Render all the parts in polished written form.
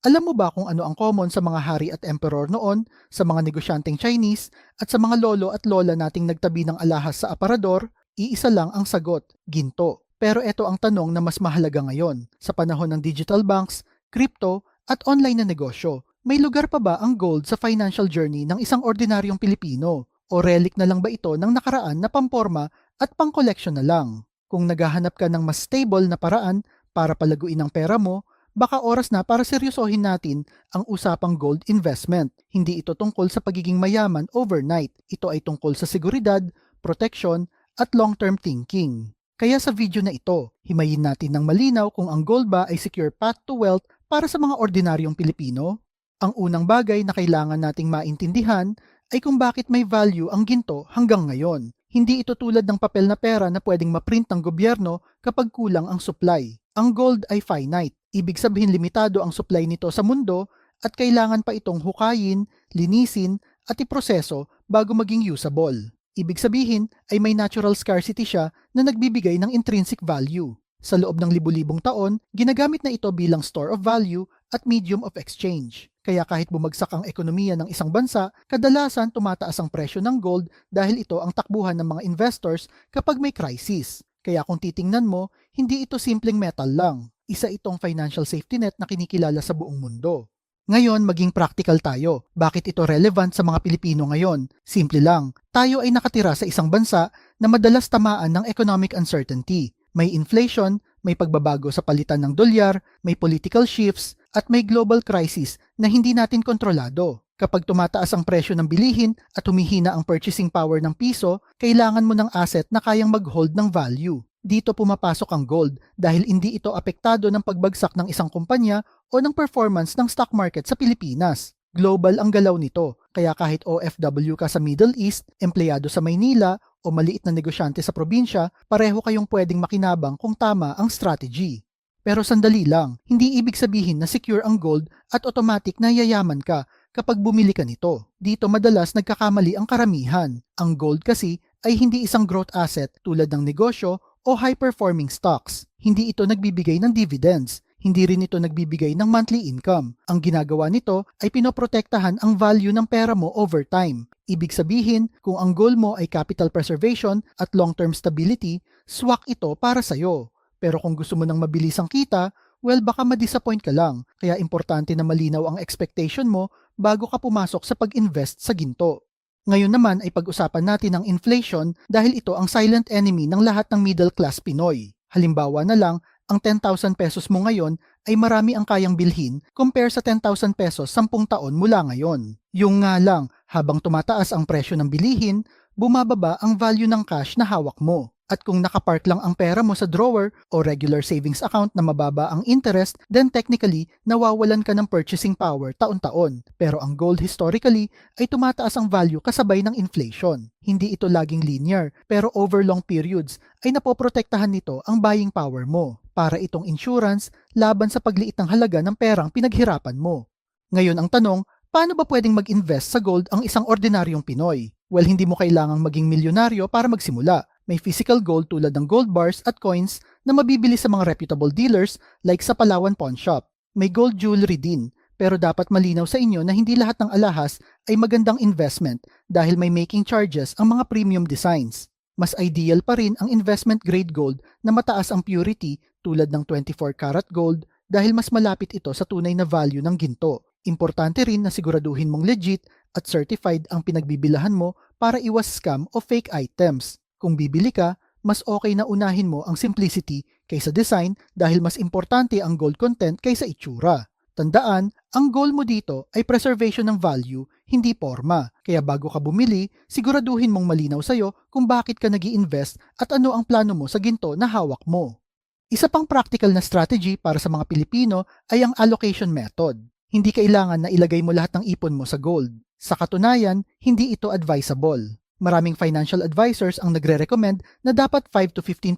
Alam mo ba kung ano ang common sa mga hari at emperor noon, sa mga negosyanteng Chinese, at sa mga lolo at lola nating nagtabi ng alahas sa aparador? Iisa lang ang sagot, ginto. Pero ito ang tanong na mas mahalaga ngayon. Sa panahon ng digital banks, crypto, at online na negosyo, may lugar pa ba ang gold sa financial journey ng isang ordinaryong Pilipino? O relic na lang ba ito ng nakaraan na pamporma at pang-collection na lang? Kung naghahanap ka ng mas stable na paraan para palaguin ang pera mo, baka oras na para seryosohin natin ang usapang gold investment. Hindi ito tungkol sa pagiging mayaman overnight. Ito ay tungkol sa seguridad, protection, at long-term thinking. Kaya sa video na ito, himayin natin ng malinaw kung ang gold ba ay secure path to wealth para sa mga ordinaryong Pilipino. Ang unang bagay na kailangan nating maintindihan ay kung bakit may value ang ginto hanggang ngayon. Hindi ito tulad ng papel na pera na pwedeng maprint ng gobyerno kapag kulang ang supply. Ang gold ay finite. Ibig sabihin limitado ang supply nito sa mundo at kailangan pa itong hukayin, linisin at iproseso bago maging usable. Ibig sabihin ay may natural scarcity siya na nagbibigay ng intrinsic value. Sa loob ng libu-libong taon, ginagamit na ito bilang store of value at medium of exchange. Kaya kahit bumagsak ang ekonomiya ng isang bansa, kadalasan tumataas ang presyo ng gold dahil ito ang takbuhan ng mga investors kapag may crisis. Kaya kung titingnan mo, hindi ito simpleng metal lang. Isa itong financial safety net na kinikilala sa buong mundo. Ngayon, maging practical tayo. Bakit ito relevant sa mga Pilipino ngayon? Simple lang. Tayo ay nakatira sa isang bansa na madalas tamaan ng economic uncertainty. May inflation, may pagbabago sa palitan ng dolyar, may political shifts, at may global crisis na hindi natin kontrolado. Kapag tumataas ang presyo ng bilihin at humihina ang purchasing power ng piso, kailangan mo ng asset na kayang mag-hold ng value. Dito pumapasok ang gold dahil hindi ito apektado ng pagbagsak ng isang kumpanya o ng performance ng stock market sa Pilipinas. Global ang galaw nito, kaya kahit OFW ka sa Middle East, empleyado sa Maynila o maliit na negosyante sa probinsya, pareho kayong pwedeng makinabang kung tama ang strategy. Pero sandali lang, hindi ibig sabihin na secure ang gold at automatic na yayaman ka kapag bumili ka nito. Dito madalas nagkakamali ang karamihan. Ang gold kasi ay hindi isang growth asset tulad ng negosyo o high-performing stocks. Hindi ito nagbibigay ng dividends. Hindi rin ito nagbibigay ng monthly income. Ang ginagawa nito ay pinoprotektahan ang value ng pera mo over time. Ibig sabihin, kung ang goal mo ay capital preservation at long-term stability, swak ito para sa'yo. Pero kung gusto mo ng mabilisang kita, well, baka ma-disappoint ka lang. Kaya importante na malinaw ang expectation mo bago ka pumasok sa pag-invest sa ginto. Ngayon naman ay pag-usapan natin ang inflation dahil ito ang silent enemy ng lahat ng middle class Pinoy. Halimbawa na lang, ang 10,000 pesos mo ngayon ay marami ang kayang bilhin compare sa 10,000 pesos 10 taon mula ngayon. Yung nga lang, habang tumataas ang presyo ng bilihin, bumababa ang value ng cash na hawak mo. At kung nakapark lang ang pera mo sa drawer o regular savings account na mababa ang interest, then technically, nawawalan ka ng purchasing power taon-taon. Pero ang gold historically ay tumataas ang value kasabay ng inflation. Hindi ito laging linear, pero over long periods ay napoprotektahan nito ang buying power mo. Para itong insurance laban sa pagliit ng halaga ng perang pinaghirapan mo. Ngayon ang tanong, paano ba pwedeng mag-invest sa gold ang isang ordinaryong Pinoy? Well, hindi mo kailangang maging milyonaryo para magsimula. May physical gold tulad ng gold bars at coins na mabibili sa mga reputable dealers like sa Palawan Pawn Shop. May gold jewelry din, pero dapat malinaw sa inyo na hindi lahat ng alahas ay magandang investment dahil may making charges ang mga premium designs. Mas ideal pa rin ang investment grade gold na mataas ang purity tulad ng 24 karat gold dahil mas malapit ito sa tunay na value ng ginto. Importante rin na siguraduhin mong legit at certified ang pinagbibilahan mo para iwas scam o fake items. Kung bibili ka, mas okay na unahin mo ang simplicity kaysa design dahil mas importante ang gold content kaysa itsura. Tandaan, ang goal mo dito ay preservation ng value, hindi forma. Kaya bago ka bumili, siguraduhin mong malinaw sa'yo kung bakit ka nag-i-invest at ano ang plano mo sa ginto na hawak mo. Isa pang practical na strategy para sa mga Pilipino ay ang allocation method. Hindi kailangan na ilagay mo lahat ng ipon mo sa gold. Sa katunayan, hindi ito advisable. Maraming financial advisors ang nagre-recommend na dapat 5 to 15%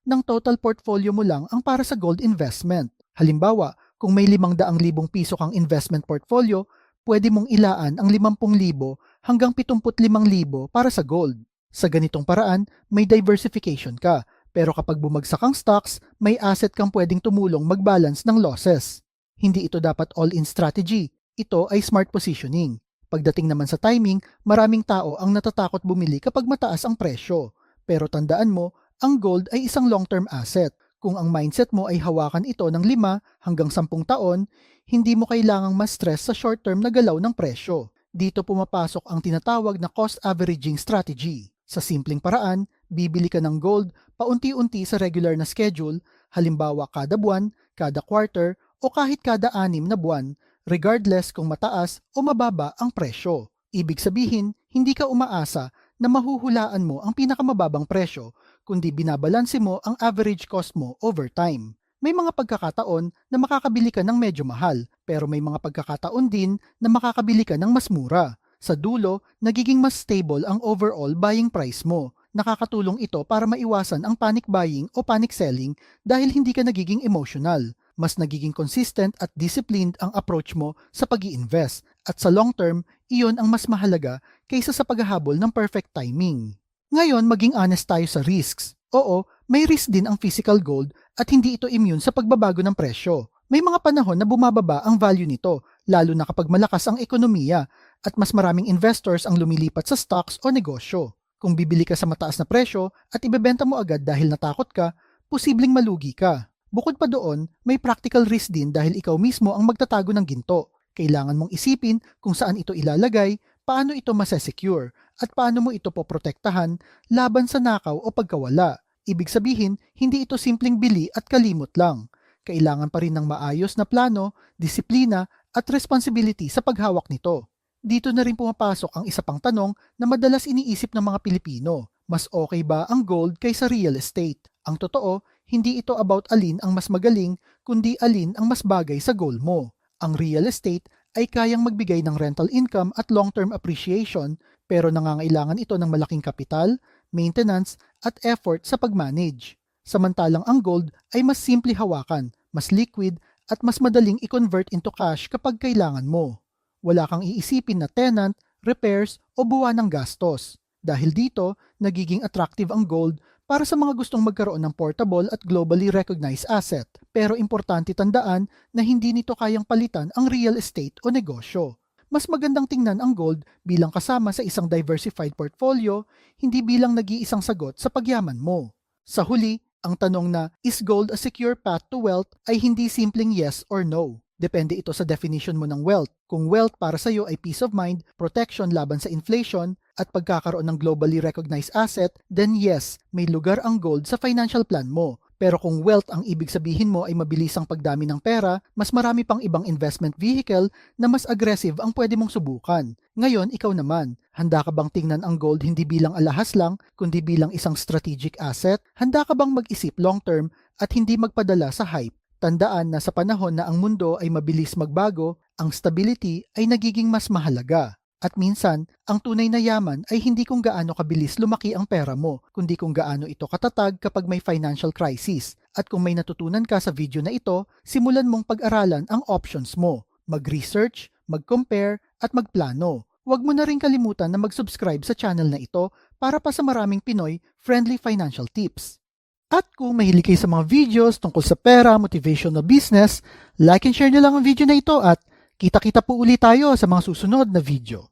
ng total portfolio mo lang ang para sa gold investment. Halimbawa, kung may 500,000 piso kang investment portfolio, pwede mong ilaan ang 50,000 hanggang 75,000 para sa gold. Sa ganitong paraan, may diversification ka. Pero kapag bumagsak ang stocks, may asset kang pwedeng tumulong mag-balance ng losses. Hindi ito dapat all-in strategy. Ito ay smart positioning. Pagdating naman sa timing, maraming tao ang natatakot bumili kapag mataas ang presyo. Pero tandaan mo, ang gold ay isang long-term asset. Kung ang mindset mo ay hawakan ito ng 5 hanggang 10 taon, hindi mo kailangang ma-stress sa short-term na galaw ng presyo. Dito pumapasok ang tinatawag na cost averaging strategy. Sa simpleng paraan, bibili ka ng gold paunti-unti sa regular na schedule, halimbawa kada buwan, kada quarter, o kahit kada 6 na buwan, regardless kung mataas o mababa ang presyo. Ibig sabihin, hindi ka umaasa na mahuhulaan mo ang pinakamababang presyo, kundi binabalanse mo ang average cost mo over time. May mga pagkakataon na makakabili ka ng medyo mahal, pero may mga pagkakataon din na makakabili ka ng mas mura. Sa dulo, nagiging mas stable ang overall buying price mo. Nakakatulong ito para maiwasan ang panic buying o panic selling dahil hindi ka nagiging emotional. Mas nagiging consistent at disciplined ang approach mo sa pag-i-invest. At sa long term, iyon ang mas mahalaga kaysa sa paghahabol ng perfect timing. Ngayon, maging honest tayo sa risks. Oo, may risk din ang physical gold at hindi ito immune sa pagbabago ng presyo. May mga panahon na bumababa ang value nito, lalo na kapag malakas ang ekonomiya at mas maraming investors ang lumilipat sa stocks o negosyo. Kung bibili ka sa mataas na presyo at ibebenta mo agad dahil natakot ka, posibleng malugi ka. Bukod pa doon, may practical risk din dahil ikaw mismo ang magtatago ng ginto. Kailangan mong isipin kung saan ito ilalagay, paano ito masesecure, at paano mo ito poprotektahan laban sa nakaw o pagkawala. Ibig sabihin, hindi ito simpleng bili at kalimot lang. Kailangan pa rin ng maayos na plano, disiplina, at responsibility sa paghawak nito. Dito na rin pumapasok ang isa pang tanong na madalas iniisip ng mga Pilipino. Mas okay ba ang gold kaysa real estate? Ang totoo, hindi ito about alin ang mas magaling, kundi alin ang mas bagay sa goal mo. Ang real estate ay kayang magbigay ng rental income at long-term appreciation, pero nangangailangan ito ng malaking kapital, maintenance, at effort sa pag-manage. Samantalang ang gold ay mas simple hawakan, mas liquid, at mas madaling i-convert into cash kapag kailangan mo. Wala kang iisipin na tenant, repairs, o buwan ng gastos. Dahil dito, nagiging attractive ang gold para sa mga gustong magkaroon ng portable at globally recognized asset. Pero importante tandaan na hindi nito kayang palitan ang real estate o negosyo. Mas magandang tingnan ang gold bilang kasama sa isang diversified portfolio, hindi bilang nag-iisang sagot sa pagyaman mo. Sa huli, ang tanong na, is gold a secure path to wealth ay hindi simpleng yes or no. Depende ito sa definition mo ng wealth. Kung wealth para sa iyo ay peace of mind, protection laban sa inflation, at pagkakaroon ng globally recognized asset, then yes, may lugar ang gold sa financial plan mo. Pero kung wealth ang ibig sabihin mo ay mabilisang pagdami ng pera, mas marami pang ibang investment vehicle na mas aggressive ang pwede mong subukan. Ngayon, ikaw naman, handa ka bang tingnan ang gold hindi bilang alahas lang, kundi bilang isang strategic asset? Handa ka bang mag-isip long-term at hindi magpadala sa hype? Tandaan na sa panahon na ang mundo ay mabilis magbago, ang stability ay nagiging mas mahalaga. At minsan, ang tunay na yaman ay hindi kung gaano kabilis lumaki ang pera mo, kundi kung gaano ito katatag kapag may financial crisis. At kung may natutunan ka sa video na ito, simulan mong pag-aralan ang options mo. Mag-research, mag-compare, at magplano. Huwag mo na rin kalimutan na mag-subscribe sa channel na ito para pa sa maraming Pinoy friendly financial tips. At kung mahilig kayo sa mga videos tungkol sa pera, motivational business, like and share nyo lang ang video na ito at kita-kita po ulit tayo sa mga susunod na video.